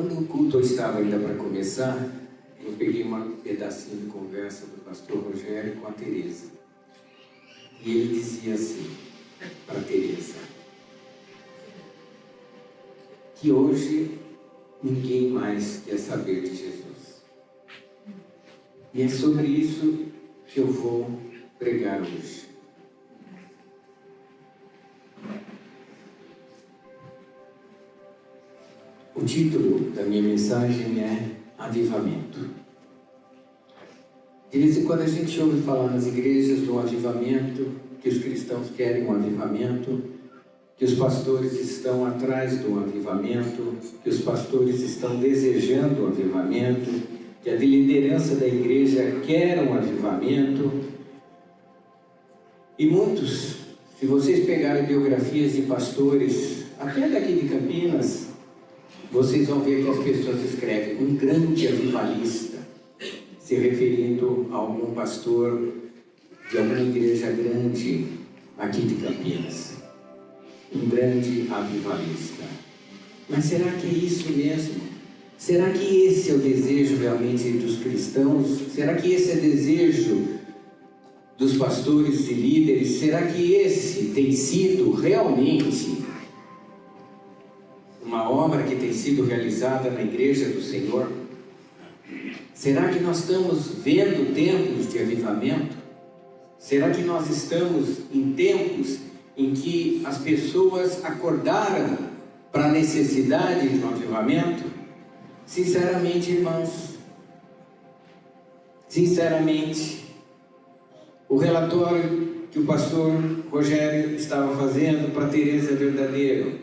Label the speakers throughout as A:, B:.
A: Quando o culto estava ainda para começar, eu peguei um pedacinho de conversa do pastor Rogério com a Tereza. E ele dizia assim para a Tereza, que hoje ninguém mais quer saber de Jesus. E é sobre isso que eu vou pregar hoje. O título da minha mensagem é Avivamento. De vez em quando a gente ouve falar nas igrejas do avivamento, que os cristãos querem um avivamento, que os pastores estão atrás do avivamento, que os pastores estão desejando um avivamento, que a liderança da igreja quer um avivamento. E muitos, se vocês pegarem biografias de pastores, até daqui de Campinas, vocês vão ver que as pessoas escrevem um grande avivalista, se referindo a algum pastor de alguma igreja grande aqui de Campinas. Um grande avivalista. Mas será que é isso mesmo? Será que esse é o desejo realmente dos cristãos? Será que esse é o desejo dos pastores e líderes? Será que esse tem sido realmente uma obra que tem sido realizada na igreja do Senhor? Será que nós estamos vendo tempos de avivamento? Será que nós estamos em tempos em que as pessoas acordaram para a necessidade de um avivamento? Sinceramente, irmãos, o relatório que o pastor Rogério estava fazendo para Tereza é verdadeiro.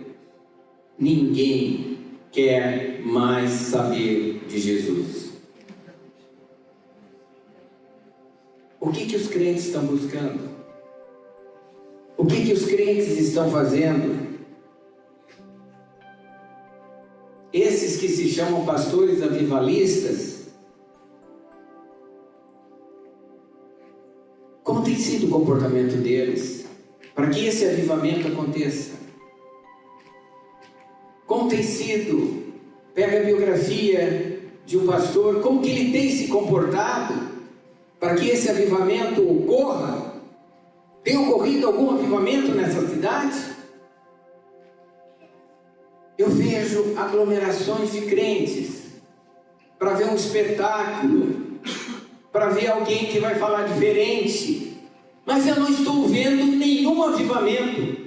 A: Ninguém quer mais saber de Jesus. O que os crentes estão buscando? O que os crentes estão fazendo? Esses que se chamam pastores avivalistas, como tem sido o comportamento deles para que esse avivamento aconteça? Como tem sido? Pega a biografia de um pastor, como que ele tem se comportado para que esse avivamento ocorra? Tem ocorrido algum avivamento nessa cidade? Eu vejo aglomerações de crentes para ver um espetáculo, para ver alguém que vai falar diferente, mas eu não estou vendo nenhum avivamento.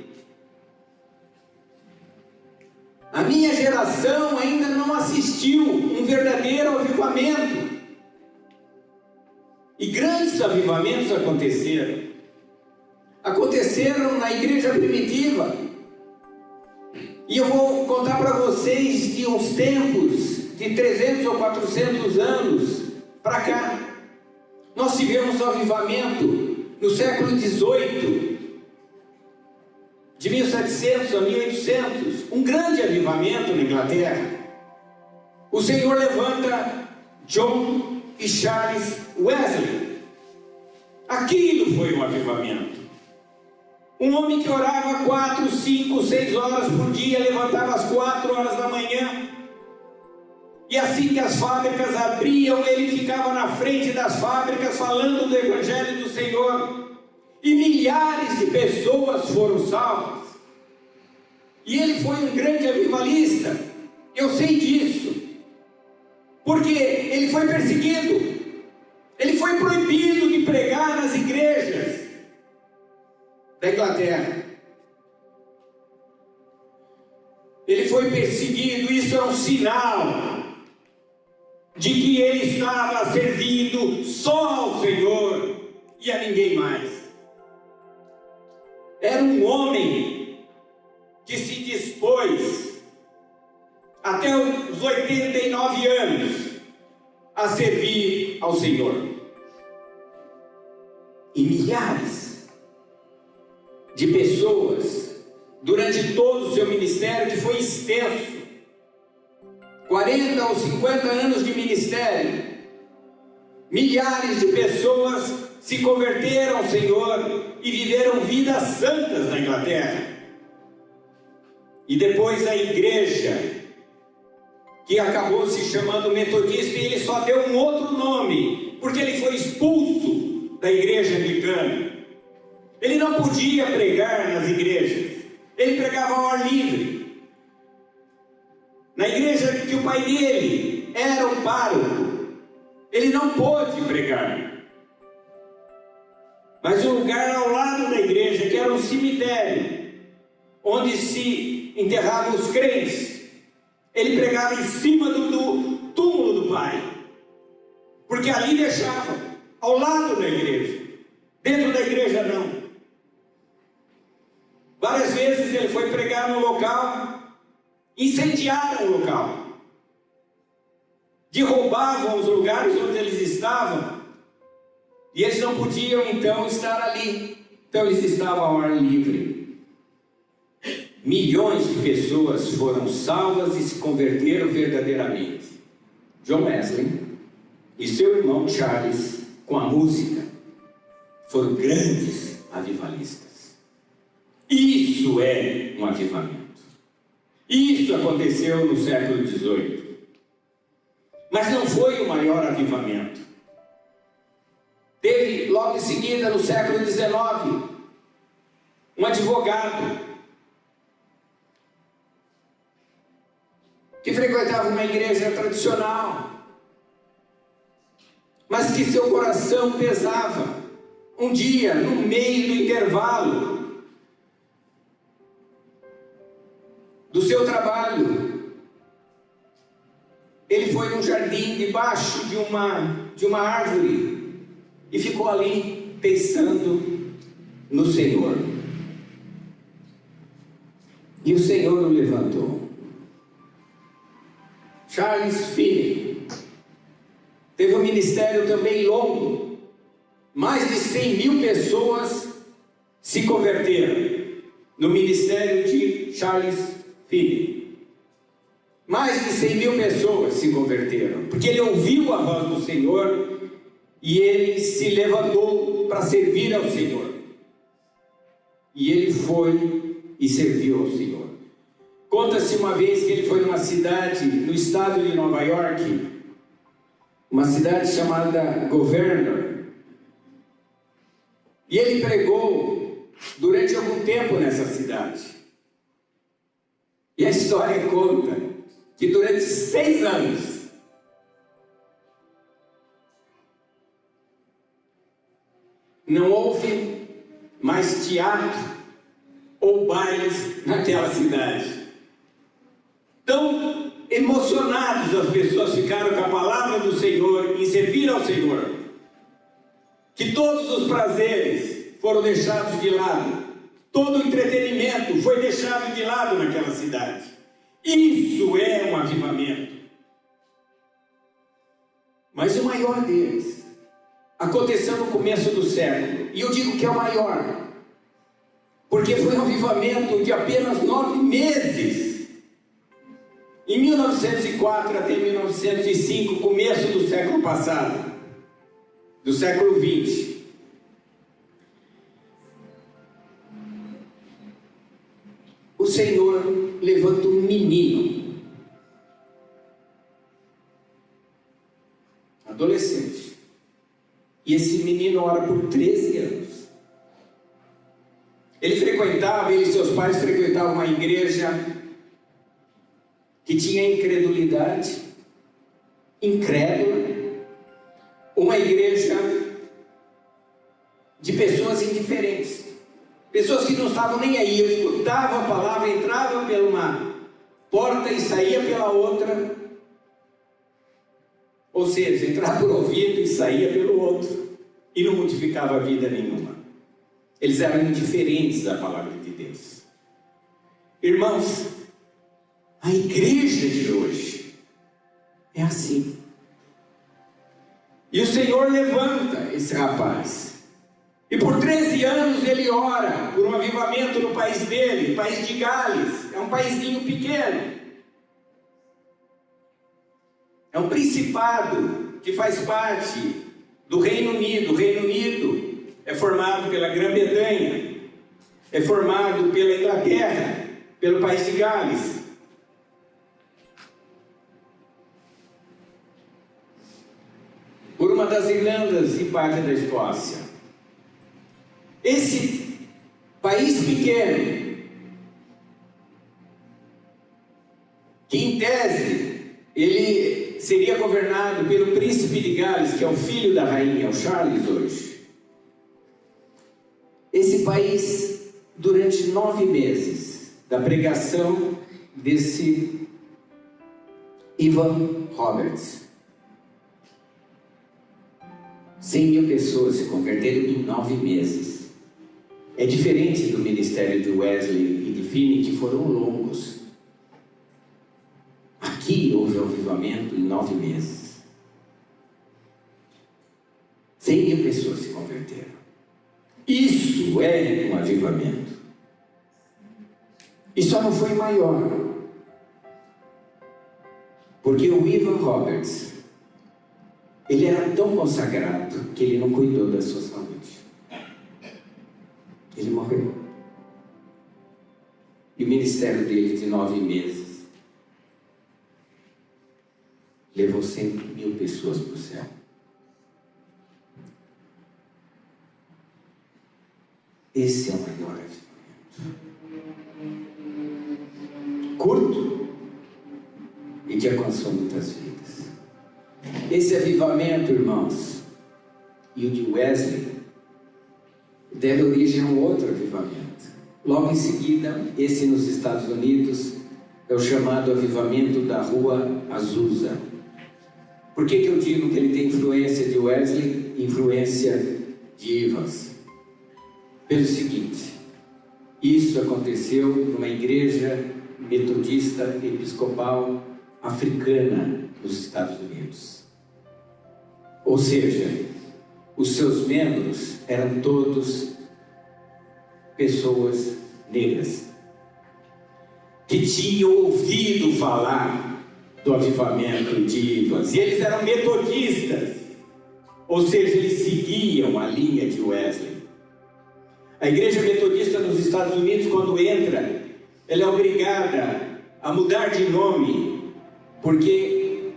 A: A minha geração ainda não assistiu um verdadeiro avivamento. E grandes avivamentos aconteceram na igreja primitiva. E eu vou contar para vocês de uns tempos, de 300 ou 400 anos para cá. Nós tivemos um avivamento no século XVIII, de 1700 a 1800, um grande avivamento na Inglaterra. O Senhor levanta John e Charles Wesley. Aquilo foi um avivamento. Um homem que orava 4, 5, 6 horas por dia, levantava às 4 horas da manhã, e assim que as fábricas abriam, ele ficava na frente das fábricas falando do Evangelho do Senhor. E milhares de pessoas foram salvas. E ele foi um grande avivalista. Eu sei disso. Porque ele foi perseguido. Ele foi proibido de pregar nas igrejas da Inglaterra. Ele foi perseguido. Isso é um sinal de que ele estava servindo só ao Senhor e a ninguém mais. Era um homem que se dispôs até os 89 anos a servir ao Senhor. E milhares de pessoas, durante todo o seu ministério, que foi extenso, 40 ou 50 anos de ministério, milhares de pessoas se converteram ao Senhor e viveram vidas santas na Inglaterra. E depois a igreja que acabou se chamando metodista, e ele só deu um outro nome, porque ele foi expulso da igreja anglicana. Ele não podia pregar nas igrejas, ele pregava ao ar livre. Na igreja que o pai dele era o pároco, ele não pôde pregar. Mas um lugar ao lado da igreja, que era um cemitério, onde se enterravam os crentes, ele pregava em cima do túmulo do pai, porque ali deixava, ao lado da igreja. Dentro da igreja não. Várias vezes ele foi pregar no local, incendiaram o local, derrubavam os lugares onde eles estavam, e eles não podiam então estar ali. Então eles estavam ao ar livre. Milhões de pessoas foram salvas e se converteram verdadeiramente. John Wesley e seu irmão Charles, com a música, foram grandes avivalistas. Isso é um avivamento. Isso aconteceu no século XVIII. Mas não foi o maior avivamento. Teve logo em seguida, no século XIX, um advogado que frequentava uma igreja tradicional, mas que seu coração pesava. Um dia, no meio do intervalo do seu trabalho, ele foi num jardim debaixo de uma árvore e ficou ali pensando no Senhor. E o Senhor o levantou. Charles Finney teve um ministério também longo. Mais de 100 mil pessoas se converteram no ministério de Charles Finney. Mais de 100 mil pessoas se converteram, porque ele ouviu a voz do Senhor e ele se levantou para servir ao Senhor. E ele foi e serviu ao Senhor. Conta-se uma vez que ele foi numa cidade no estado de Nova York, uma cidade chamada Governor, e ele pregou durante algum tempo nessa cidade. E a história conta que durante 6 anos não houve mais teatro ou bailes naquela cidade. Tão emocionados as pessoas ficaram com a palavra do Senhor e servir ao Senhor, que todos os prazeres foram deixados de lado, todo o entretenimento foi deixado de lado naquela cidade. Isso é um avivamento. Mas o maior deles aconteceu no começo do século, e eu digo que é o maior, porque foi um avivamento de apenas 9 meses. Em 1904 até 1905, começo do século passado, do século XX. O Senhor levanta um menino, adolescente, e esse menino ora por 13 anos. Ele e seus pais frequentavam uma igreja que tinha incredulidade, incrédula, uma igreja de pessoas indiferentes, pessoas que não estavam nem aí, escutavam a palavra, entravam por uma porta e saía pela outra, ou seja, entrava por ouvido e saía pelo outro, e não modificava a vida nenhuma. Eles eram indiferentes à palavra de Deus. Irmãos, a igreja de hoje é assim. E o Senhor levanta esse rapaz. E por 13 anos ele ora por um avivamento no país dele, o país de Gales. É um paizinho pequeno. É um principado que faz parte do Reino Unido. O Reino Unido é formado pela Grã-Bretanha, é formado pela Inglaterra, pelo país de Gales. das Irlandas e parte da Escócia. Esse país pequeno, que em tese ele seria governado pelo príncipe de Gales, que é o filho da rainha, o Charles hoje. Esse país, durante 9 meses da pregação desse Ivan Roberts, 100.000 pessoas se converteram em 9 meses. É diferente do ministério de Wesley e de Finney, que foram longos. Aqui houve um avivamento em 9 meses. 100.000 pessoas se converteram. Isso é um avivamento. E só não foi maior, porque o Ivan Roberts, ele era tão consagrado que ele não cuidou da sua saúde. Ele morreu. E o ministério dele de 9 meses levou 100.000 pessoas para o céu. Esse é o maior avivamento. Curto e que alcançou muitas vidas. Esse avivamento, irmãos, e o de Wesley, deram origem a um outro avivamento. Logo em seguida, esse nos Estados Unidos é o chamado avivamento da Rua Azusa. Por que eu digo que ele tem influência de Wesley e influência de Evans? Pelo seguinte: isso aconteceu numa igreja metodista episcopal africana nos Estados Unidos. Ou seja, os seus membros eram todos pessoas negras que tinham ouvido falar do avivamento de Evans, e eles eram metodistas, ou seja, eles seguiam a linha de Wesley. A igreja metodista nos Estados Unidos, quando entra, ela é obrigada a mudar de nome, porque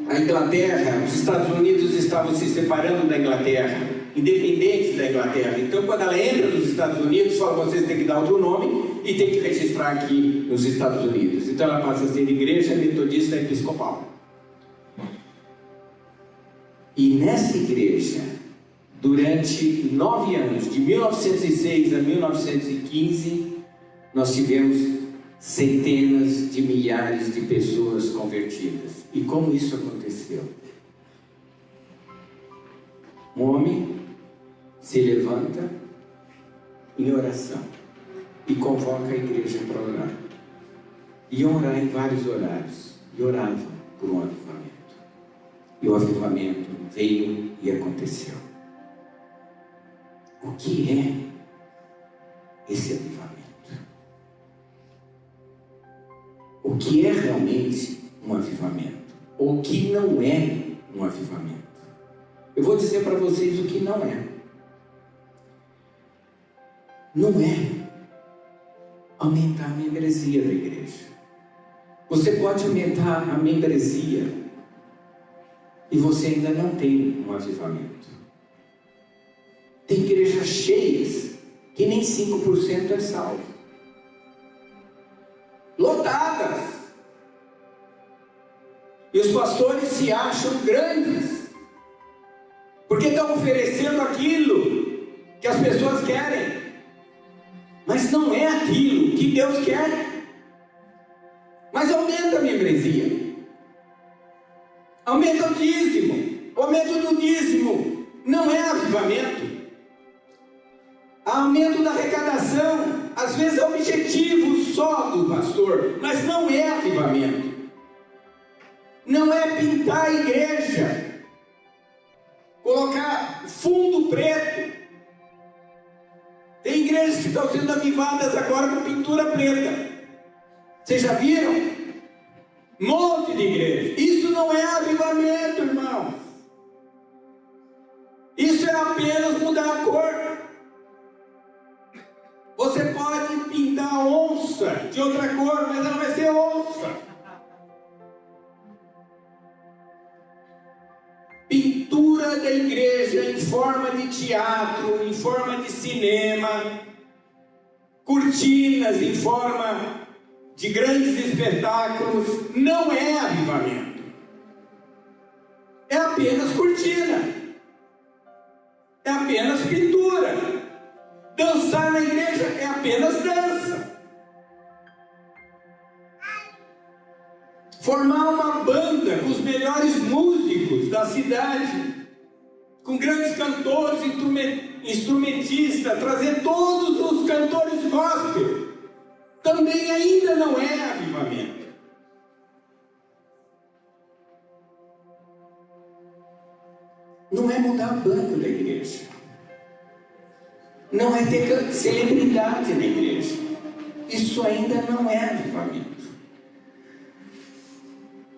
A: a Inglaterra, os Estados Unidos estavam se separando da Inglaterra, independentes da Inglaterra. Então, quando ela entra nos Estados Unidos, fala: vocês têm que dar outro nome e tem que registrar aqui nos Estados Unidos. Então, ela passa a ser igreja metodista episcopal. E nessa igreja, durante 9 anos, de 1906 a 1915, nós tivemos centenas de milhares de pessoas convertidas. E como isso aconteceu? Um homem se levanta em oração e convoca a igreja para orar. Iam orar em vários horários e oravam por um avivamento. E o avivamento veio e aconteceu. O que é esse avivamento? O que é realmente um avivamento? Ou o que não é um avivamento? Eu vou dizer para vocês o que não é. Não é aumentar a membresia da igreja. Você pode aumentar a membresia e você ainda não tem um avivamento. Tem igrejas cheias que nem 5% é salvo. Lotadas. E os pastores se acham grandes, porque estão oferecendo aquilo que as pessoas querem, mas não é aquilo que Deus quer. Mas aumenta a membresia, aumenta o dízimo. O aumento do dízimo não é avivamento. Aumento da arrecadação, às vezes é objetivo só do pastor, mas não é avivamento. Não é pintar a igreja, colocar fundo preto. Tem igrejas que estão sendo avivadas agora com pintura preta. Vocês já viram? Monte de igreja. Isso não é avivamento, irmãos. Isso é apenas mudar a cor. Você pode pintar a onça de outra cor, mas ela vai ser onça. Pintura igreja em forma de teatro, em forma de cinema, cortinas em forma de grandes espetáculos, não é avivamento. É apenas cortina, é apenas pintura. Dançar na igreja é apenas dança. Formar uma banda com os melhores músicos da cidade, com grandes cantores, instrumentistas, trazer todos os cantores gospel, também ainda não é avivamento. Não é mudar o banco da igreja, não é ter celebridade na igreja, isso ainda não é avivamento.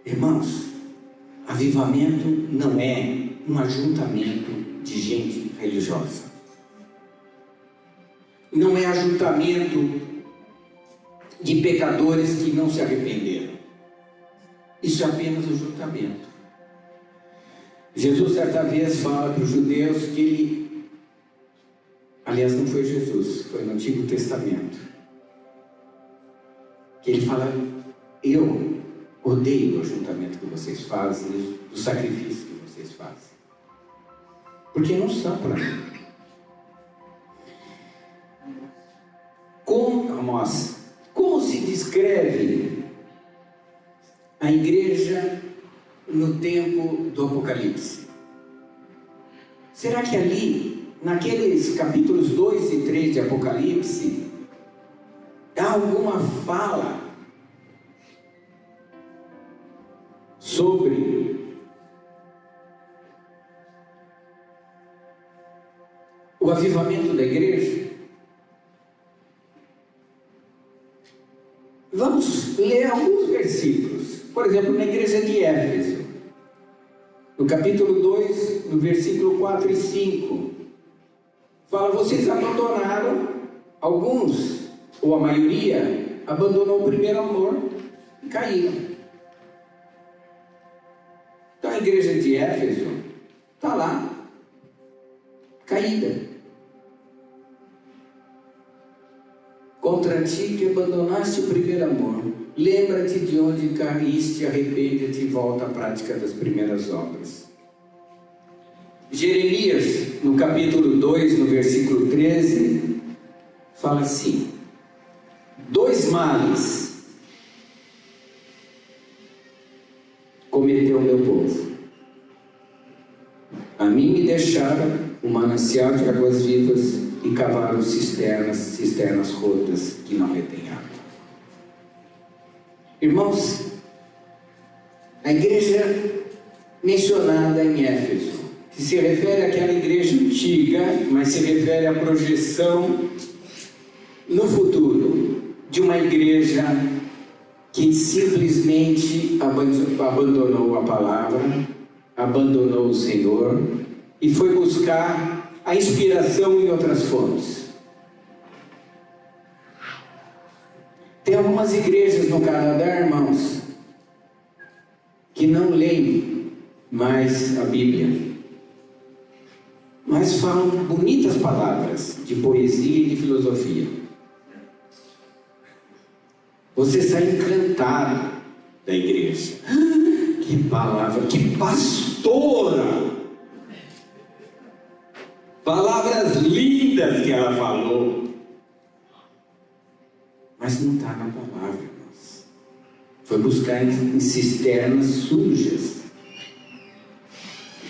A: Irmãos, avivamento não é um ajuntamento de gente religiosa, não é ajuntamento de pecadores que não se arrependeram. Isso é apenas ajuntamento. Jesus certa vez fala para os judeus que ele, aliás não foi Jesus, foi no Antigo Testamento, que ele fala: eu odeio o ajuntamento que vocês fazem, o sacrifício que vocês fazem, porque não são para mim. Como se descreve a igreja no tempo do Apocalipse? Será que ali, naqueles capítulos 2 e 3 de Apocalipse, há alguma fala sobre o avivamento da igreja? Vamos ler alguns versículos. Por exemplo, na igreja de Éfeso, no capítulo 2, no versículo 4 e 5, fala: vocês abandonaram, alguns, ou a maioria, abandonou o primeiro amor e caíram. Então a igreja de Éfeso está lá, caída. Contra ti que abandonaste o primeiro amor, lembra-te de onde caíste, arrepende-te e volta à prática das primeiras obras. Jeremias, no capítulo 2, no versículo 13, fala assim: 2 males cometeu o meu povo. A mim me deixaram o manancial de águas vivas e cavaram cisternas rotas que não retêm água. Irmãos, a igreja mencionada em Éfeso, que se refere àquela igreja antiga, mas se refere à projeção no futuro de uma igreja que simplesmente abandonou a palavra, abandonou o Senhor e foi buscar a inspiração em outras fontes. Tem algumas igrejas no Canadá, irmãos, que não leem mais a Bíblia, mas falam bonitas palavras de poesia e de filosofia. Você sai encantado da igreja. Que palavra, que pastora! Palavras lindas que ela falou, mas não está na palavra, irmãos. Foi buscar em cisternas sujas,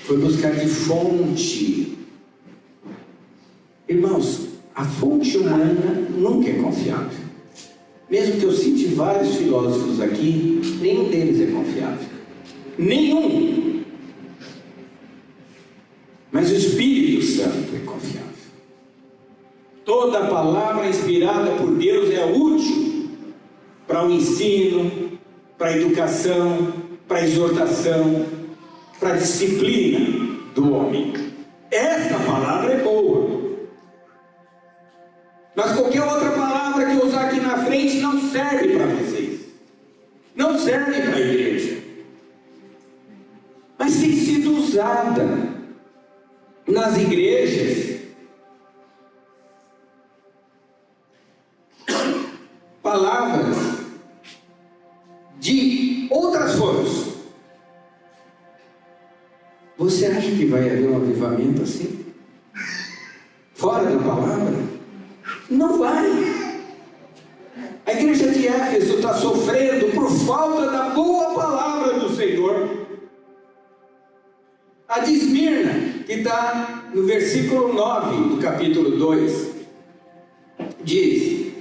A: foi buscar de fonte. Irmãos, a fonte humana nunca é confiável. Mesmo que eu cite vários filósofos aqui, nenhum deles é confiável. Nenhum. Mas o Espírito Santo é confiável. Toda palavra inspirada por Deus é útil para o ensino, para a educação, para a exortação, para a disciplina do homem. Essa palavra é boa. Mas qualquer outra palavra que eu usar aqui na frente não serve para vocês. Não serve para a igreja. Mas tem sido usada nas igrejas, palavras de outras fontes. Você acha que vai haver um avivamento assim? Fora da palavra? Não vai. A igreja de Éfeso está sofrendo por falta da boa palavra do Senhor. A de Esmirna, que está no versículo 9 do capítulo 2, diz: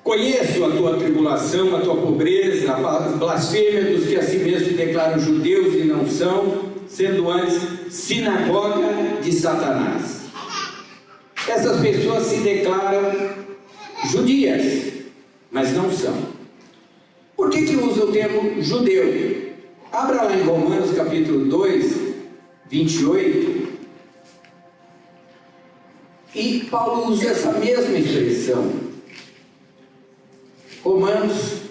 A: conheço a tua tribulação, a tua pobreza, a blasfêmia dos que a si mesmo declaram judeus e não são, sendo antes sinagoga de Satanás. Essas pessoas se declaram judias, mas não são. Por que usa o termo judeu? Abra lá em Romanos capítulo 2, 28. E Paulo usa essa mesma expressão. Romanos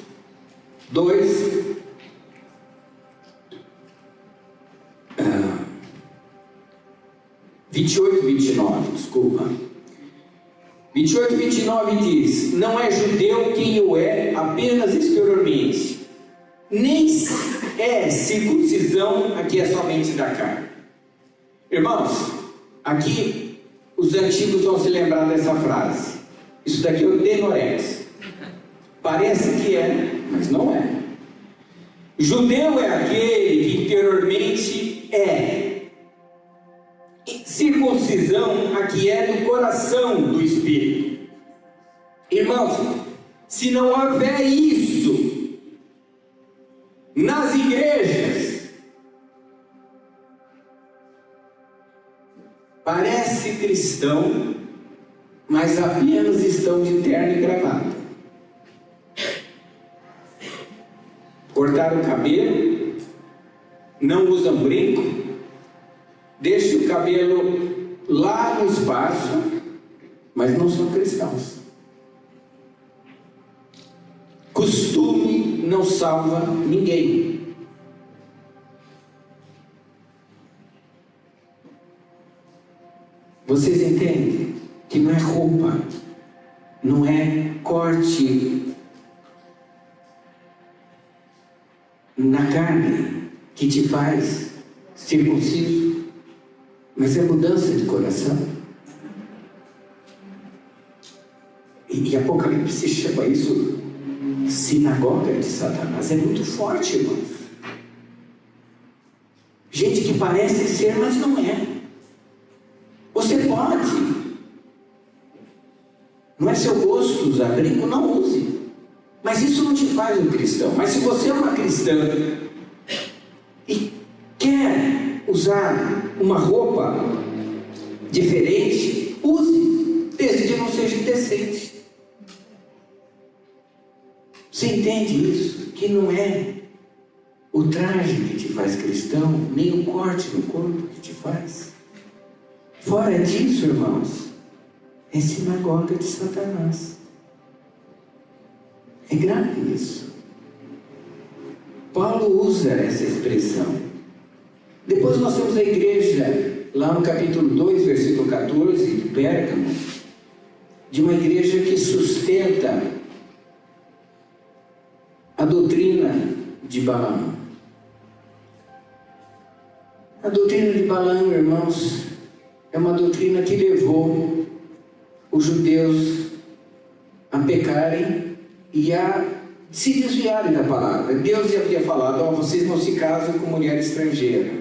A: 2, 28, 29, desculpa. 28, 29 diz: não é judeu quem o é apenas exteriormente, nem é circuncisão a que é somente da carne. Irmãos, aqui os antigos vão se lembrar dessa frase. Isso daqui é o Denorex. Parece que é, mas não é. Judeu é aquele que interiormente é. Circuncisão a que é do coração do Espírito. Irmãos, se não houver isso nas igrejas, parece cristão, mas apenas estão de terno e gravata. Cortaram o cabelo, não usam brinco, deixam o cabelo lá no espaço, mas não são cristãos. Costume não salva ninguém. Vocês entendem que não é roupa, não é corte na carne que te faz circunciso, mas é mudança de coração. E Apocalipse chama isso sinagoga de Satanás. É muito forte, irmãos. Gente que parece ser, mas não é. Você pode, não é seu gosto usar brinco, não use, mas isso não te faz um cristão. Mas se você é uma cristã e quer usar uma roupa diferente, use, desde que não seja indecente. Você entende isso? Que não é o traje que te faz cristão, nem o corte no corpo que te faz. Fora disso, irmãos, é sinagoga de Satanás. É grave isso. Paulo usa essa expressão. Depois nós temos a igreja, lá no capítulo 2, versículo 14, de Pérgamo, de uma igreja que sustenta a doutrina de Balaão. A doutrina de Balaão, irmãos, é uma doutrina que levou os judeus a pecarem e a se desviarem da palavra. Deus já havia falado: vocês não se casam com mulher estrangeira.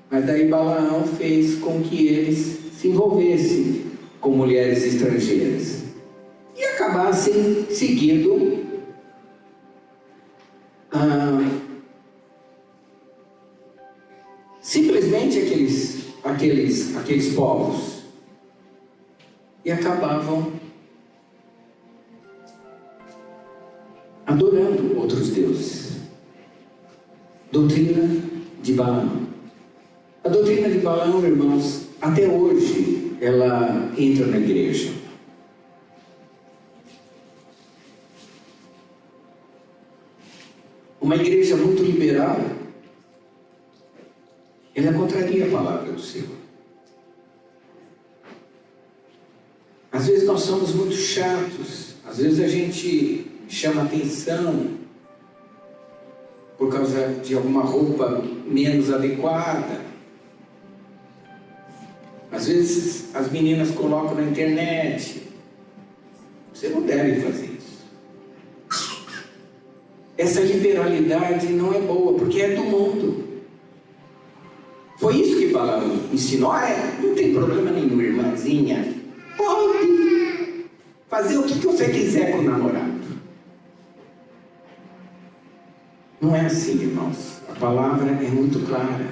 A: Mas daí Balaão fez com que eles se envolvessem com mulheres estrangeiras e acabassem seguindo simplesmente aqueles povos, e acabavam adorando outros deuses. Doutrina de Balaão. A doutrina de Balaão, irmãos, até hoje ela entra na igreja. Uma igreja muito liberal, ela contraria a palavra do Senhor. Às vezes nós somos muito chatos, às vezes a gente chama atenção por causa de alguma roupa menos adequada. Às vezes as meninas colocam na internet. Você não deve fazer isso. Essa liberalidade não é boa, porque é do mundo. Foi isso que Balaão ensinou. Não tem problema nenhum, irmãzinha. Pode fazer o que você quiser com o namorado. Não é assim, irmãos. A palavra é muito clara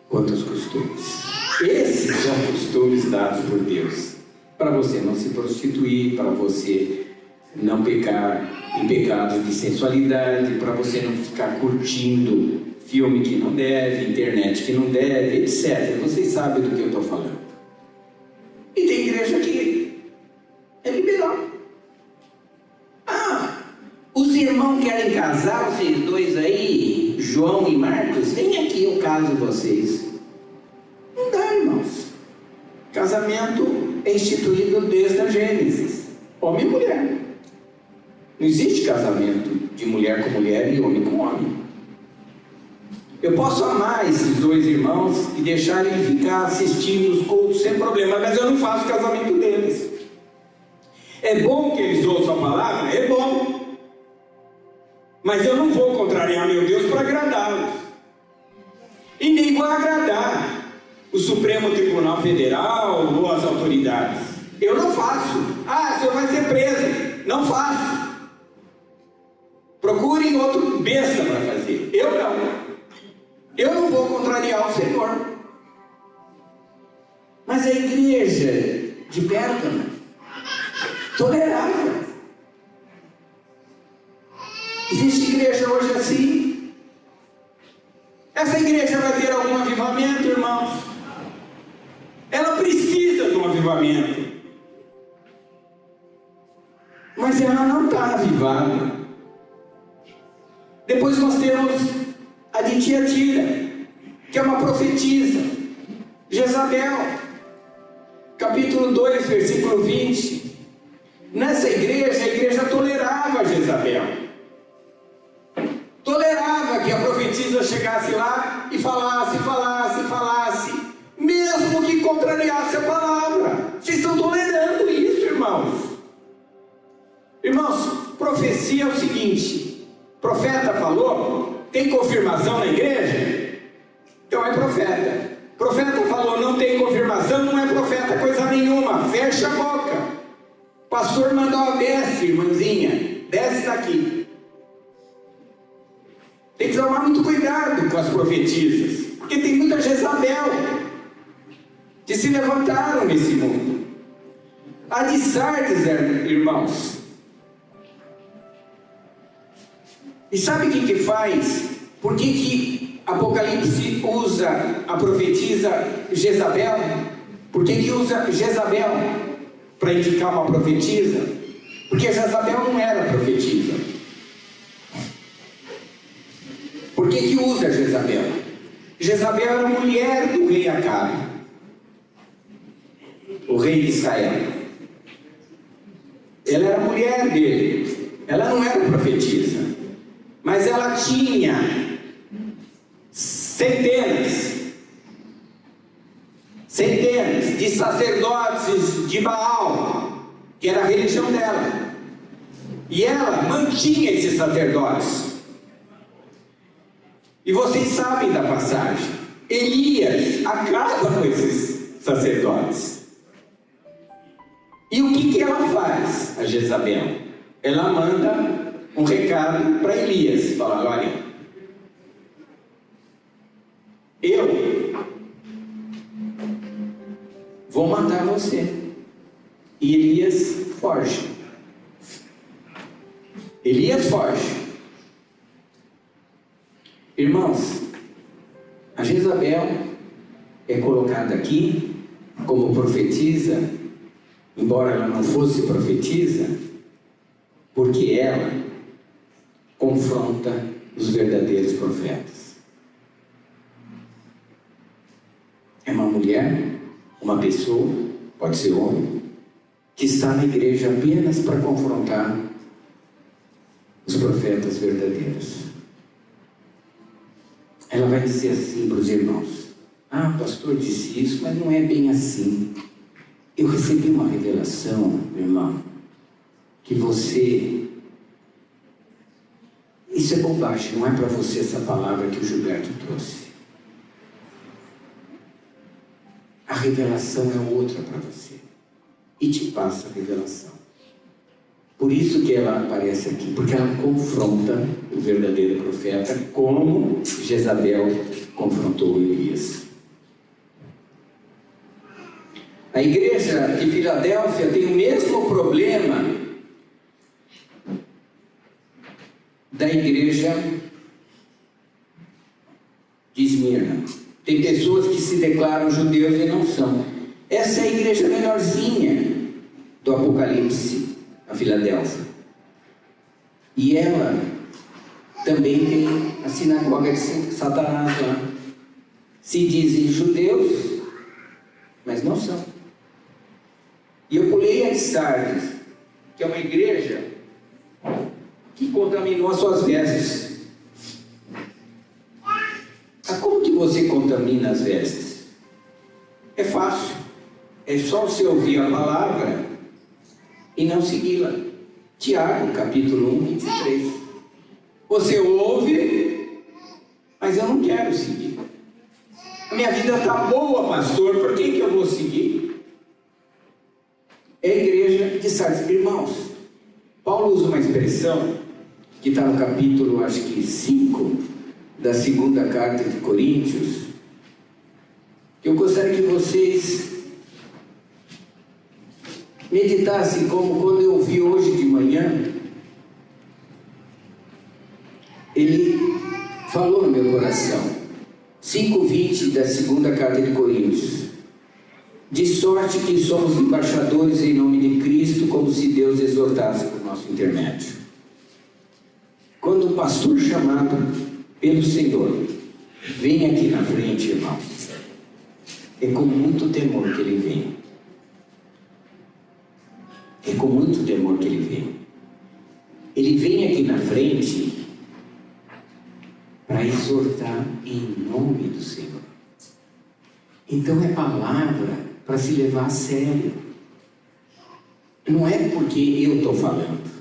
A: quanto aos costumes. Esses são costumes dados por Deus. Para você não se prostituir, para você não pecar em pecados de sensualidade, para você não ficar curtindo filme que não deve, internet que não deve, etc. Vocês sabem do que eu estou falando. E tem igreja que é liberal. Os irmãos querem casar, vocês dois aí, João e Marcos, vem aqui, eu caso vocês. Não dá, irmãos. Casamento é instituído desde a Gênesis, homem e mulher. Não existe casamento de mulher com mulher e homem com homem. Eu posso amar esses dois irmãos e deixar eles ficar assistindo os cultos sem problema, mas eu não faço o casamento deles. É bom que eles ouçam a palavra? É bom. Mas eu não vou contrariar meu Deus para agradá-los. E nem vou agradar o Supremo Tribunal Federal ou as autoridades. Eu não faço. O senhor vai ser preso. Não faço. Procurem outro besta para fazer. Eu não. Eu não vou contrariar o Senhor. Mas a igreja de Pérgamo tolerava. Existe igreja hoje assim? Essa igreja vai ter algum avivamento, irmãos? Ela precisa de um avivamento. Mas ela não está avivada. Depois nós temos a de Tiatira, que é uma profetisa, Jezabel, capítulo 2, versículo 20. Nessa igreja, a igreja tolerava Jezabel. Tolerava que a profetisa chegasse lá e falasse, mesmo que contrariasse a palavra. Vocês estão tolerando isso, irmãos? Irmãos, profecia é o seguinte: profeta falou, tem confirmação na igreja? Então é profeta. Profeta falou, não tem confirmação, não é profeta coisa nenhuma, fecha a boca. Pastor mandou, desce, irmãzinha, desce daqui. Tem que tomar muito cuidado com as profetisas, porque tem muita Jezabel que se levantaram nesse mundo. A de Sardes, irmãos. E sabe o que faz? Por que Apocalipse usa a profetisa Jezabel? Por que usa Jezabel para indicar uma profetisa? Porque Jezabel não era profetisa. Por que usa Jezabel? Jezabel era mulher do rei Acabe, o rei de Israel. Ela era mulher dele. Ela não era profetisa, mas ela tinha centenas de sacerdotes de Baal, que era a religião dela. E ela mantinha esses sacerdotes. E vocês sabem da passagem. Elias acaba com esses sacerdotes. E o que ela faz, a Jezabel? Ela manda um recado para Elias. Fala, olha, eu vou matar você. E Elias foge. Elias foge. Irmãos, a Jezabel é colocada aqui como profetisa, embora ela não fosse profetisa, porque ela confronta os verdadeiros profetas. É uma mulher, uma pessoa, pode ser homem, que está na igreja apenas para confrontar os profetas verdadeiros. Ela vai dizer assim para os irmãos: ah, o pastor disse isso, mas não é bem assim. Eu recebi uma revelação, meu irmão, que você... Isso é bobagem, não é para você essa palavra que o Gilberto trouxe. A revelação é outra para você. E te passa a revelação. Por isso que ela aparece aqui, porque ela confronta o verdadeiro profeta, como Jezabel confrontou Elias. A igreja de Filadélfia tem o mesmo problema da igreja de Esmirna. Tem pessoas que se declaram judeus e não são. Essa é a igreja menorzinha do Apocalipse, a Filadélfia. E ela também tem a sinagoga de Satanás lá. Se dizem judeus, mas não são. E eu pulei a de Sardes, que é uma igreja que contaminou as suas vestes. Ah, como que você contamina as vestes? É fácil. É só você ouvir a palavra e não segui-la. Tiago, capítulo 1, 23. Você ouve, mas eu não quero seguir. A minha vida está boa, pastor, por que eu vou seguir? É a igreja de Sardes. Irmãos, Paulo usa uma expressão que está no capítulo, acho que 5, da segunda carta de Coríntios, que eu gostaria que vocês meditassem, como quando eu vi hoje de manhã, ele falou no meu coração, 5:20 da segunda carta de Coríntios: de sorte que somos embaixadores em nome de Cristo, como se Deus exortasse por nosso intermédio. Quando o pastor chamado pelo Senhor vem aqui na frente, irmãos, é com muito temor que ele vem. É com muito temor que ele vem. Ele vem aqui na frente para exortar em nome do Senhor. Então é palavra para se levar a sério. Não é porque eu estou falando.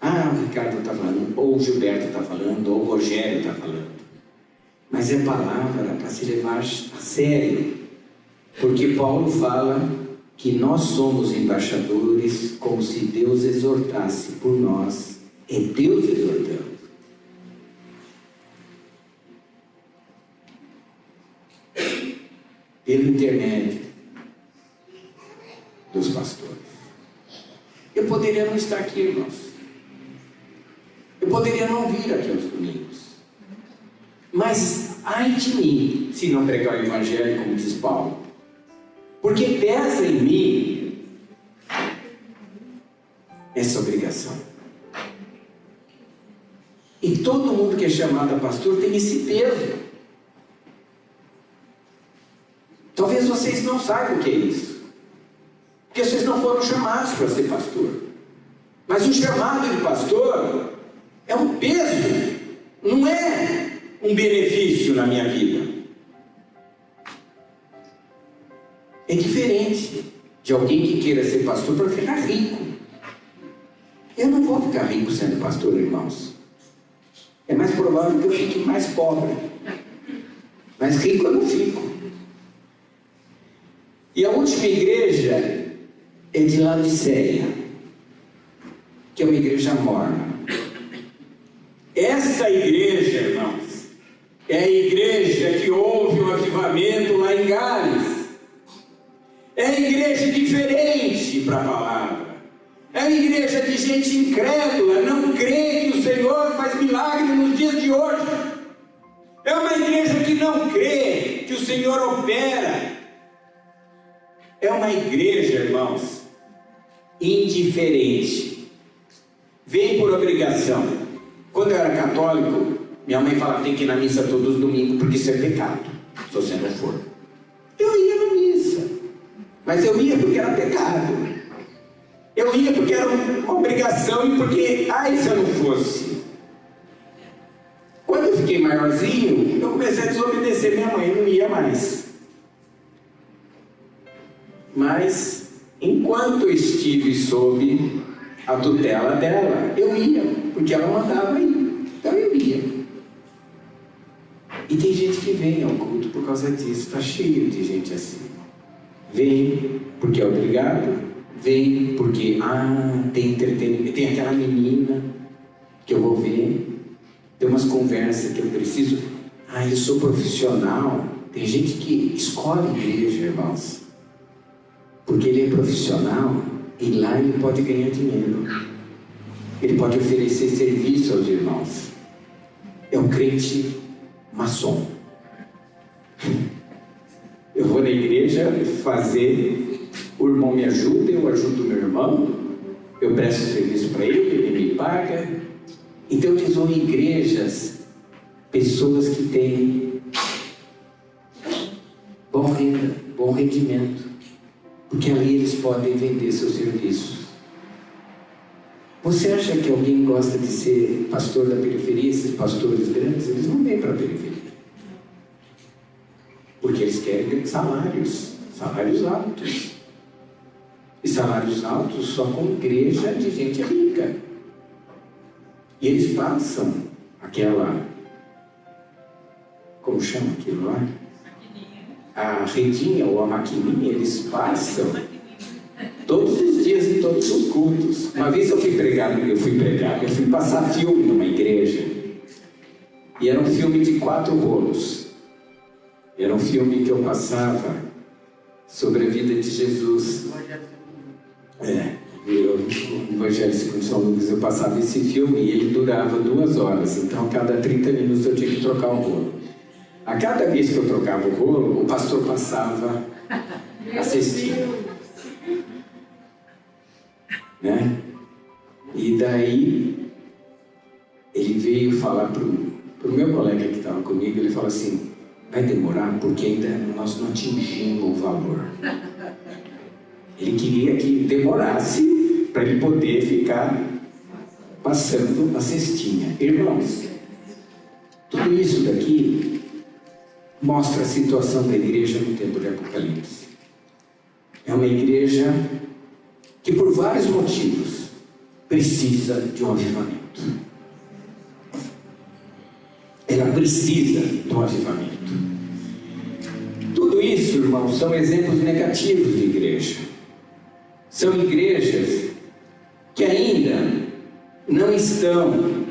A: Ah, o Ricardo está falando, ou o Gilberto está falando, ou o Rogério está falando. Mas é palavra para se levar a sério. Porque Paulo fala que nós somos embaixadores, como se Deus exortasse por nós. É Deus exortando. Pelo intermédio dos pastores. Eu poderia não estar aqui, irmãos. Eu poderia não vir aqui aos domingos. Mas ai de mim se não pregar o evangelho, como diz Paulo. Porque pesa em mim essa obrigação. E todo mundo que é chamado a pastor tem esse peso. Talvez vocês não saibam o que é isso. Porque vocês não foram chamados para ser pastor. Mas o chamado de pastor é um peso, não é um benefício na minha vida. É diferente de alguém que queira ser pastor para ficar rico. Eu não vou ficar rico sendo pastor, irmãos. É mais provável que eu fique mais pobre. Mas rico eu não fico. E a última igreja é de Laodiceia, que é uma igreja morna. Essa igreja, irmãos, é a igreja que houve um avivamento lá em Gales. É a igreja diferente para a palavra. É a igreja de gente incrédula, não crê que o Senhor faz milagre nos dias de hoje. É uma igreja que não crê que o Senhor opera. É uma igreja, irmãos, indiferente. Vem por obrigação. Quando eu era católico, minha mãe falava: tem que ir na missa todos os domingos, porque isso é pecado, se você não for. Eu ia na missa, mas eu ia porque era pecado. Eu ia porque era uma obrigação e porque, se eu não fosse. Quando eu fiquei maiorzinho, eu comecei a desobedecer minha mãe, não ia mais. Mas, enquanto eu estive sob a tutela dela, eu ia, porque ela mandava ir. Então eu ia. E tem gente que vem ao culto por causa disso, está cheio de gente assim. Vem porque é obrigado, vem porque, tem entretenimento, tem aquela menina que eu vou ver, tem umas conversas que eu preciso, eu sou profissional. Tem gente que escolhe igreja, irmãos, porque ele é profissional e lá ele pode ganhar dinheiro, ele pode oferecer serviço aos irmãos. É um crente maçom. Eu vou na igreja fazer, o irmão me ajuda, eu ajudo o meu irmão, eu presto serviço para ele me paga. Então eles vão em igrejas, pessoas que têm bom renda, bom rendimento, porque ali eles podem vender seus serviços. Você acha que alguém gosta de ser pastor da periferia? Esses pastores grandes, eles não vêm para a periferia, porque eles querem salários altos. E salários altos só com igreja de gente rica. E eles passam aquela, como chama aquilo lá? A redinha ou a maquininha, eles passam todos os dias em todos os cultos. Uma vez eu fui passar filme numa igreja, e era um filme de 4 rolos. Era um filme que eu passava sobre a vida de Jesus. O Evangelho segundo São Lucas, eu passava esse filme e ele durava 2 horas. Então, a cada 30 minutos eu tinha que trocar um rolo. A cada vez que eu trocava o rolo, o pastor passava a cestinha. Né? E daí, ele veio falar para o meu colega que estava comigo, ele falou assim: vai demorar porque ainda nós não atingimos o valor. Ele queria que demorasse para ele poder ficar passando a cestinha. Irmãos, tudo isso daqui mostra a situação da igreja no tempo de Apocalipse. É uma igreja que por vários motivos precisa de um avivamento. Ela precisa de um avivamento. Tudo isso, irmãos, são exemplos negativos de igreja. São igrejas que ainda não estão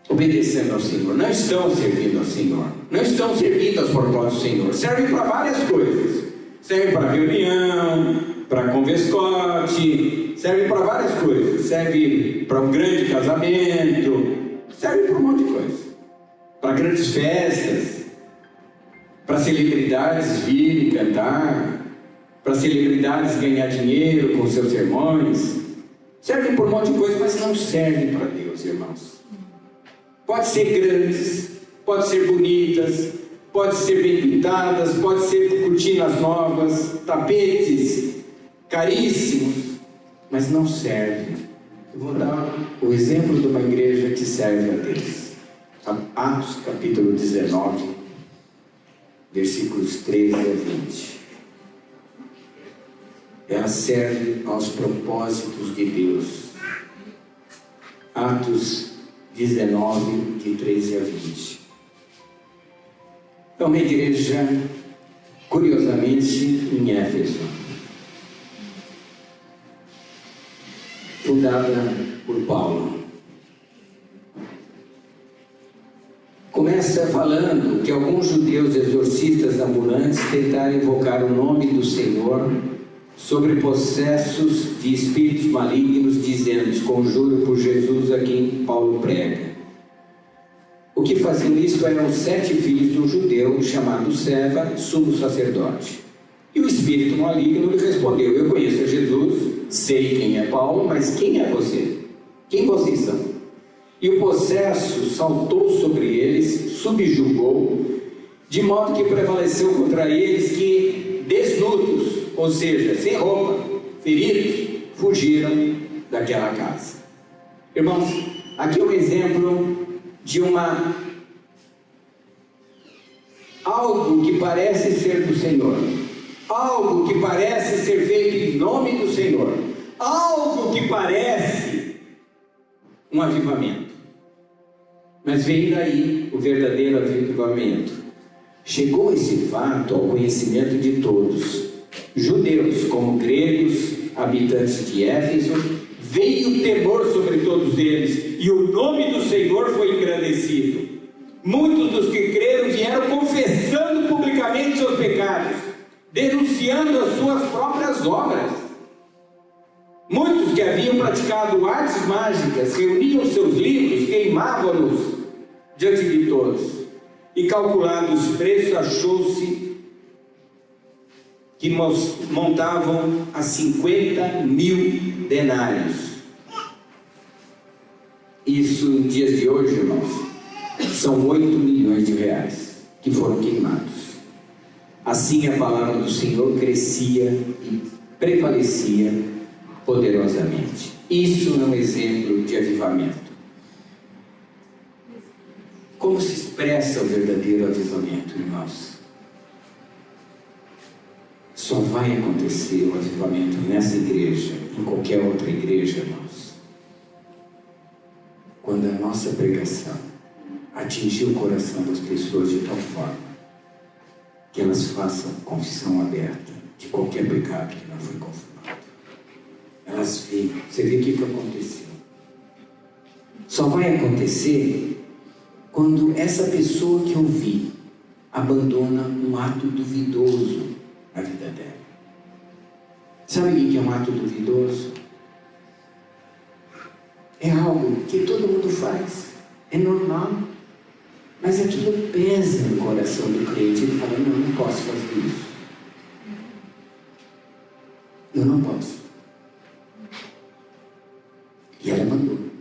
A: obedecendo ao Senhor, não estão servindo ao Senhor, não estão servindo aos propósitos do Senhor. Servem para várias coisas. Servem para reunião, para convescote, serve para várias coisas. Serve para um grande casamento, serve para um monte de coisa. Para grandes festas, para celebridades virem cantar, para celebridades ganhar dinheiro com seus sermões. Servem por um monte de coisa, mas não servem para Deus, irmãos. Pode ser grandes, pode ser bonitas, pode ser bem pintadas, pode ser cortinas novas, tapetes caríssimos, mas não serve. Eu vou dar o exemplo de uma igreja que serve a Deus. Atos capítulo 19, versículos 13 a 20. Ela serve aos propósitos de Deus. Atos 19, de 13 a 20. É uma igreja, curiosamente, em Éfeso, fundada por Paulo. Começa falando que alguns judeus exorcistas ambulantes tentaram invocar o nome do Senhor sobre possessos de espíritos malignos, dizendo: conjuro por Jesus a quem Paulo prega. O que faziam isto eram 7 filhos de um judeu chamado Seva, sumo sacerdote. E o espírito maligno lhe respondeu: eu conheço a Jesus, sei quem é Paulo, mas quem é você? Quem vocês são? E o possesso saltou sobre eles, subjugou, de modo que prevaleceu contra eles que, desnudos, ou seja, sem roupa, feridos, fugiram daquela casa. Irmãos, aqui é um exemplo de algo que parece ser do Senhor, algo que parece ser feito em nome do Senhor, algo que parece um avivamento, mas vem daí o verdadeiro avivamento. Chegou esse fato ao conhecimento de todos, judeus como gregos, habitantes de Éfeso. Veio temor sobre todos eles, e o nome do Senhor foi engrandecido. Muitos dos que creram vieram confessando publicamente seus pecados, denunciando as suas próprias obras. Muitos que haviam praticado artes mágicas reuniam seus livros, queimavam-nos diante de todos, e calculando os preços, achou-se que montavam a 50.000 denários. Isso em dias de hoje, irmãos, são 8 milhões de reais que foram queimados. Assim a palavra do Senhor crescia e prevalecia poderosamente. Isso é um exemplo de avivamento. Como se expressa o verdadeiro avivamento, irmãos? Só vai acontecer o avivamento nessa igreja, em qualquer outra igreja, irmãos, quando a nossa pregação atingir o coração das pessoas de tal forma que elas façam confissão aberta de qualquer pecado que não foi confirmado. Elas veem, você vê o que aconteceu. Só vai acontecer quando essa pessoa que eu vi abandona um ato duvidoso na vida dela. Sabe o que é um ato duvidoso? É algo que todo mundo faz, é normal, mas aquilo pesa no coração do crente. Ele fala: não, eu não posso fazer isso, eu não posso, e ela abandona.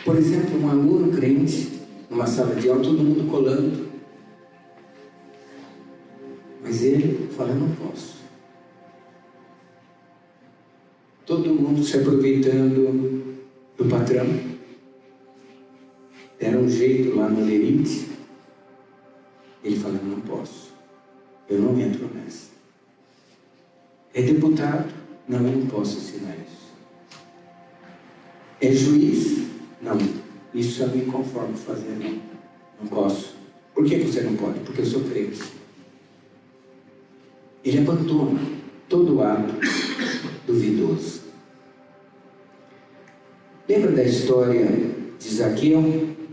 A: Por exemplo, um aluno crente numa sala de aula, todo mundo colando, mas ele fala: eu não posso. Todo mundo se aproveitando do patrão, deram um jeito lá no lerite, ele fala: eu não posso, eu não entro nessa. É deputado? Não, eu não posso assinar isso. É juiz? Não, isso eu me conformo fazer, não posso. Por que você não pode? Porque eu sou crente. Ele abandona todo ato duvidoso. Lembra da história de Zaqueu,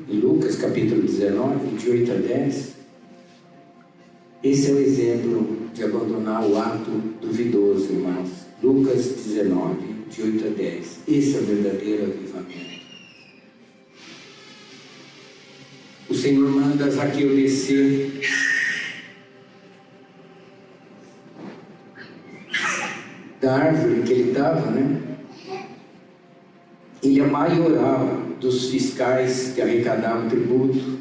A: em Lucas capítulo 19, de 8 a 10? Esse é o exemplo de abandonar o ato duvidoso, irmãos. Lucas 19, de 8 a 10. Esse é o verdadeiro avivamento. O Senhor manda Zaqueu descer da árvore que ele estava, né? Ele é maioral dos fiscais que arrecadavam tributo.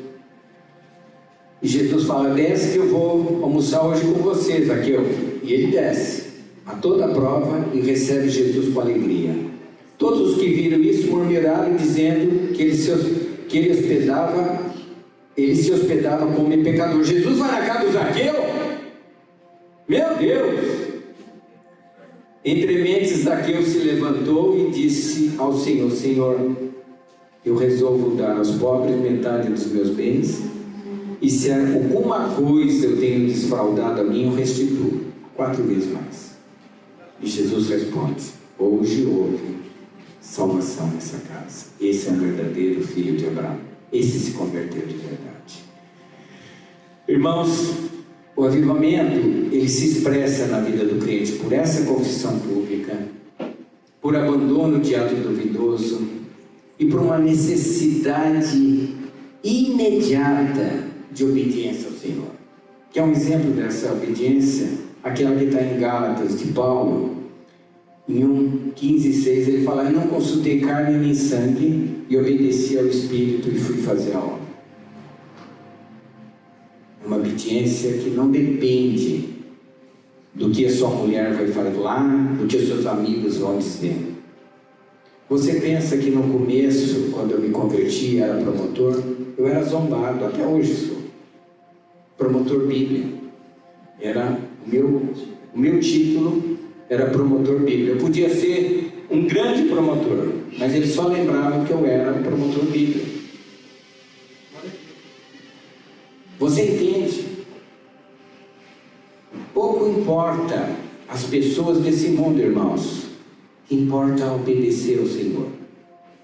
A: E Jesus fala: desce que eu vou almoçar hoje com você, Zaqueu. E ele desce a toda a prova e recebe Jesus com alegria. Todos os que viram isso murmuraram, dizendo que ele se hospedava como pecador. Jesus vai na casa do Zaqueu? Meu Deus! Entre mentes, Zaqueu se levantou e disse ao Senhor: Senhor, eu resolvo dar aos pobres metade dos meus bens, e se alguma coisa eu tenho desfraudado a mim, eu restituo 4 vezes mais. E Jesus responde: hoje houve salvação nessa casa. Esse é um verdadeiro filho de Abraão. Esse se converteu de verdade. Irmãos, o avivamento, ele se expressa na vida do crente por essa confissão pública, por abandono de ato duvidoso e por uma necessidade imediata de obediência ao Senhor. Que é um exemplo dessa obediência, aquela que está em Gálatas, de Paulo, em 1:15-6, ele fala: eu não consultei carne nem sangue, e obedeci ao Espírito e fui fazer a obra. Uma obediência que não depende do que a sua mulher vai falar, do que os seus amigos vão dizer. Você pensa que no começo, quando eu me converti, era promotor? Eu era zombado, até hoje sou. Promotor Bíblia. Era o meu título era promotor Bíblia. Eu podia ser um grande promotor, mas eles só lembravam que eu era um promotor Bíblia. Você entende? Pouco importa as pessoas desse mundo, irmãos. Importa obedecer ao Senhor.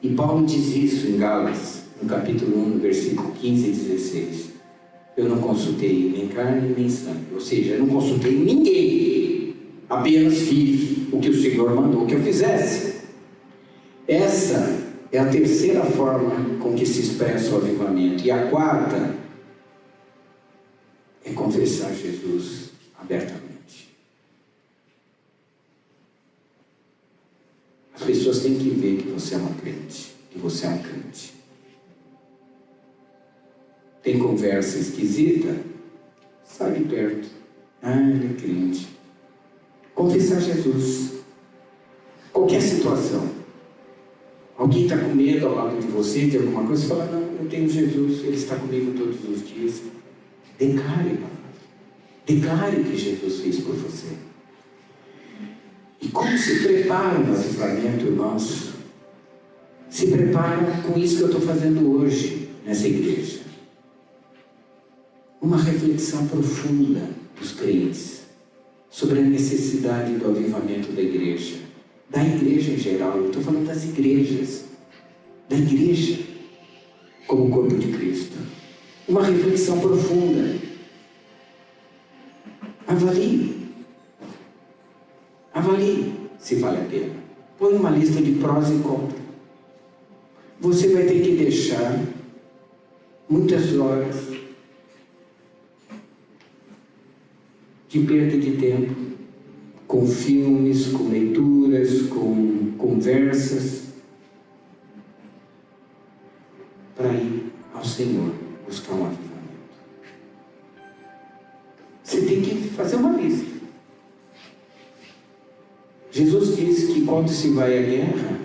A: E Paulo diz isso em Gálatas, no capítulo 1, no versículo 15 e 16. Eu não consultei nem carne nem sangue. Ou seja, eu não consultei ninguém. Apenas fiz o que o Senhor mandou que eu fizesse. Essa é a terceira forma com que se expressa o avivamento. E a quarta é confessar Jesus abertamente. As pessoas têm que ver que você é uma crente, que você é um crente. Tem conversa esquisita? Sai de perto. Ele é crente. Confessar Jesus. Qualquer situação. Alguém está com medo ao lado de você, de alguma coisa, você fala, não, eu tenho Jesus, Ele está comigo todos os dias. Declare, declare que Jesus fez por você. E como se prepara no avivamento, irmãos? Se prepara com isso que eu estou fazendo hoje, nessa igreja. Uma reflexão profunda dos crentes sobre a necessidade do avivamento da igreja. Da igreja em geral, eu estou falando das igrejas. Da igreja como corpo de Cristo. Uma reflexão profunda. Avalie se vale a pena. Põe uma lista de prós e contras. Você vai ter que deixar muitas horas de perda de tempo com filmes, com leituras, com conversas, para ir ao Senhor buscar um avivamento. Você tem que fazer uma lista. Jesus disse que quando se vai à guerra,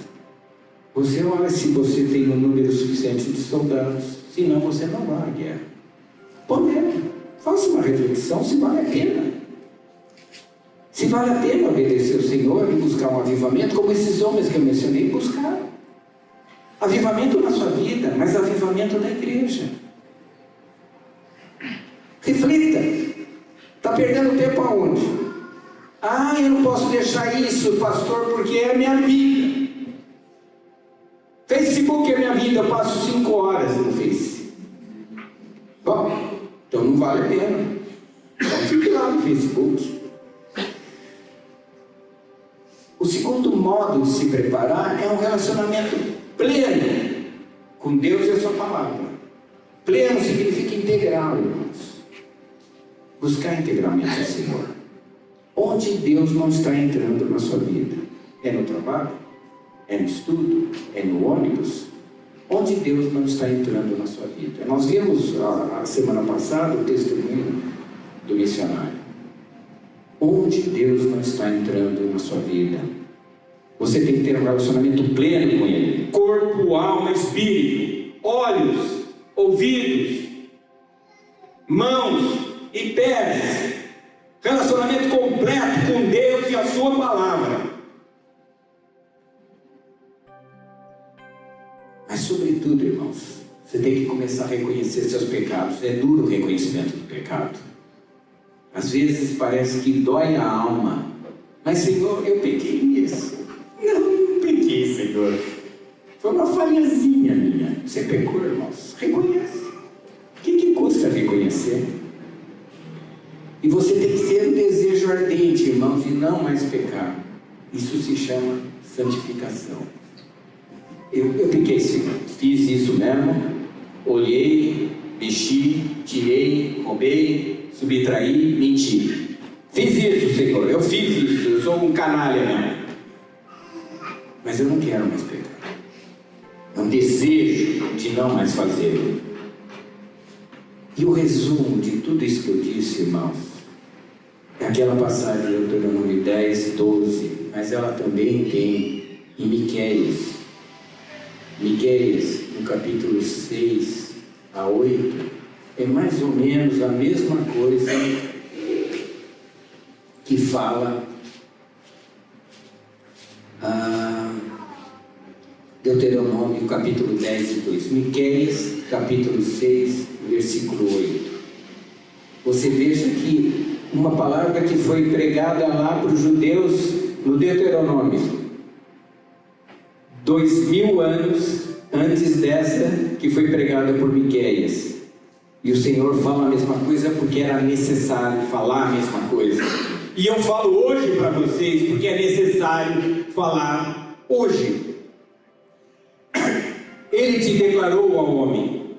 A: você olha se você tem um número suficiente de soldados, senão você não vai à guerra. Pondere, faça uma reflexão se vale a pena. Se vale a pena obedecer ao Senhor e buscar um avivamento, como esses homens que eu mencionei buscaram. Avivamento na sua vida, mas avivamento da igreja. Reflita. Está perdendo tempo aonde? Eu não posso deixar isso, pastor, porque é a minha vida. Facebook é minha vida, eu passo 5 horas no Face. Bom, então não vale a pena. Então fique lá no Facebook. O segundo modo de se preparar é um relacionamento pleno com Deus e a sua palavra. Pleno significa integral, irmãos. Buscar integralmente o Senhor. Onde Deus não está entrando na sua vida? É no trabalho? É no estudo? É no ônibus? Onde Deus não está entrando na sua vida? Nós vimos a semana passada o testemunho do missionário. Onde Deus não está entrando na sua vida? Você tem que ter um relacionamento pleno com Ele. Corpo, alma, espírito, olhos, ouvidos, mãos e pés. Relacionamento completo com Deus e a sua palavra. Mas sobretudo, irmãos, você tem que começar a reconhecer seus pecados. É duro o reconhecimento do pecado. Às vezes parece que dói a alma. Mas, Senhor, eu pequei nisso. Não pequei, Senhor. Foi uma falhazinha minha. Você pecou, irmãos. Reconhece. O que custa reconhecer? E você tem que ter um desejo ardente, irmãos, de não mais pecar. Isso se chama santificação. Eu pequei, Senhor. Fiz isso mesmo. Olhei, mexi, tirei, roubei, subtraí, menti. Fiz isso, Senhor. Eu fiz isso. Eu sou um canalha mesmo. Mas eu não quero mais pecar. É um desejo de não mais fazê-lo. E o resumo de tudo isso que eu disse, irmãos, é aquela passagem de Deuteronômio 10, 12, mas ela também tem em Miqueias. Miqueias, no capítulo 6 a 8, é mais ou menos a mesma coisa que fala Deuteronômio, capítulo 10 e 2. Miqueias, capítulo 6, versículo 8. Você veja que uma palavra que foi pregada lá para os judeus no Deuteronômio, 2000 anos antes dessa que foi pregada por Miqueias. E o Senhor fala a mesma coisa porque era necessário falar a mesma coisa. E eu falo hoje para vocês porque é necessário falar hoje. Ele te declarou ao homem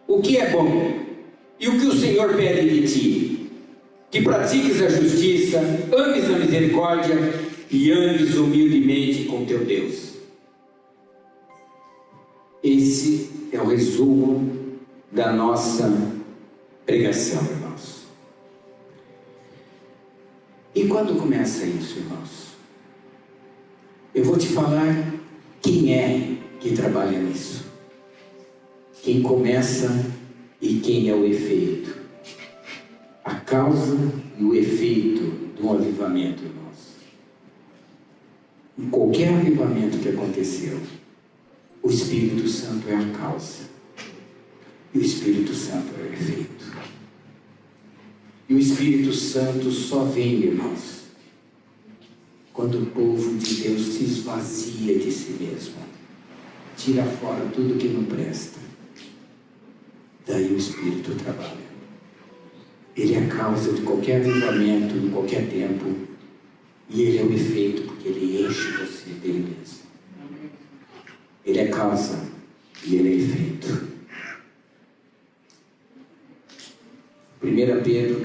A: o que é bom e o que o Senhor pede de ti: que pratiques a justiça, ames a misericórdia e andes humildemente com teu Deus. Esse é o resumo da nossa pregação, irmãos. E quando começa isso, irmãos? Eu vou te falar quem é que trabalha nisso, quem começa e quem é o efeito, a causa e o efeito do avivamento, irmãos. Em qualquer avivamento que aconteceu, o Espírito Santo é a causa e o Espírito Santo é o efeito. E o Espírito Santo só vem, irmãos, quando o povo de Deus se esvazia de si mesmo, tira fora tudo que não presta. Daí o Espírito trabalha. Ele é a causa de qualquer avivamento, em qualquer tempo, e ele é o efeito, porque ele enche você dele mesmo. Ele é causa e ele é efeito. 1 Pedro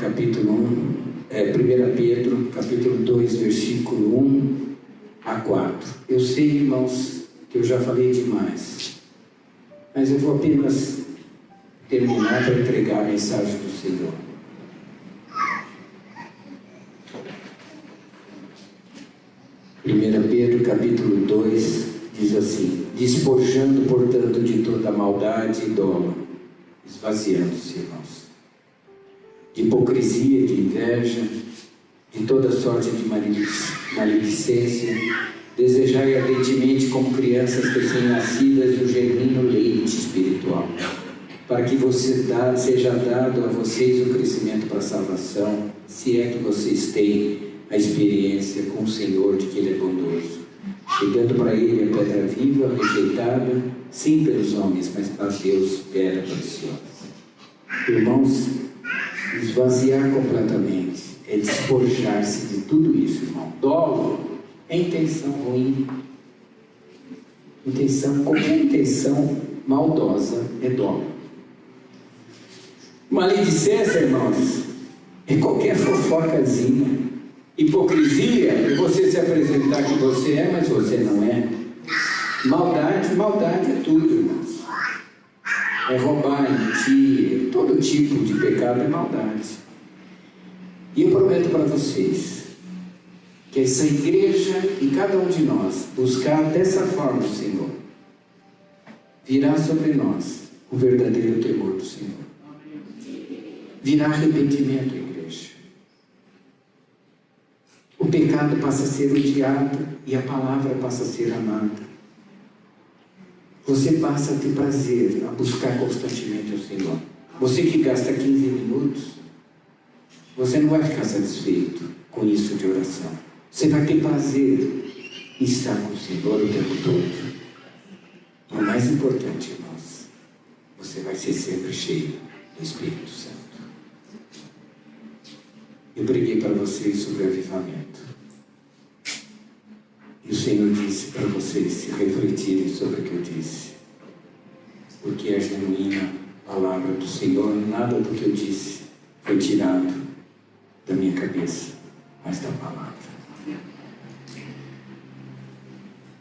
A: capítulo 2, versículo 1 a 4. Eu sei, irmãos, que eu já falei demais, mas eu vou apenas terminar para entregar a mensagem do Senhor. Pedro capítulo 2 diz assim: despojando, portanto, de toda maldade e dolo, esvaziando-se, irmãos, de hipocrisia, de inveja, de toda sorte de maledicência, desejai ardentemente como crianças recém-nascidas o genuíno leite espiritual, para que seja dado a vocês o crescimento para a salvação, se é que vocês têm a experiência com o Senhor de que Ele é bondoso, chegando para Ele a pedra viva, rejeitada, sim pelos homens, mas para Deus pedra preciosa. Irmãos, esvaziar completamente é despojar-se de tudo isso, irmão. Dolo é intenção ruim. Qualquer intenção maldosa é dolo. Maledicência, irmãos, é qualquer fofocazinha. Hipocrisia é você se apresentar que você é, mas você não é. Maldade é tudo, irmãos. É roubar, mentir, todo tipo de pecado é maldade. E eu prometo para vocês que essa igreja e cada um de nós buscar dessa forma o Senhor, virá sobre nós o verdadeiro temor do Senhor. Virá arrependimento, igreja. O pecado passa a ser odiado e a palavra passa a ser amada. Você passa a ter prazer a buscar constantemente o Senhor. Você que gasta 15 minutos, você não vai ficar satisfeito com isso de oração. Você vai ter prazer em estar com o Senhor o tempo todo. E o mais importante, irmãos, você vai ser sempre cheio do Espírito Santo. Eu preguei para vocês sobre avivamento. E o Senhor disse para vocês se refletirem sobre o que eu disse. Porque a genuína palavra do Senhor, nada do que eu disse foi tirado da minha cabeça, mas da palavra.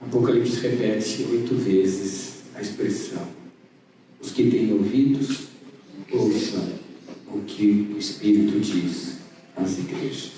A: Apocalipse repete 8 vezes a expressão: os que têm ouvidos, ouçam o que o Espírito diz as igrejas.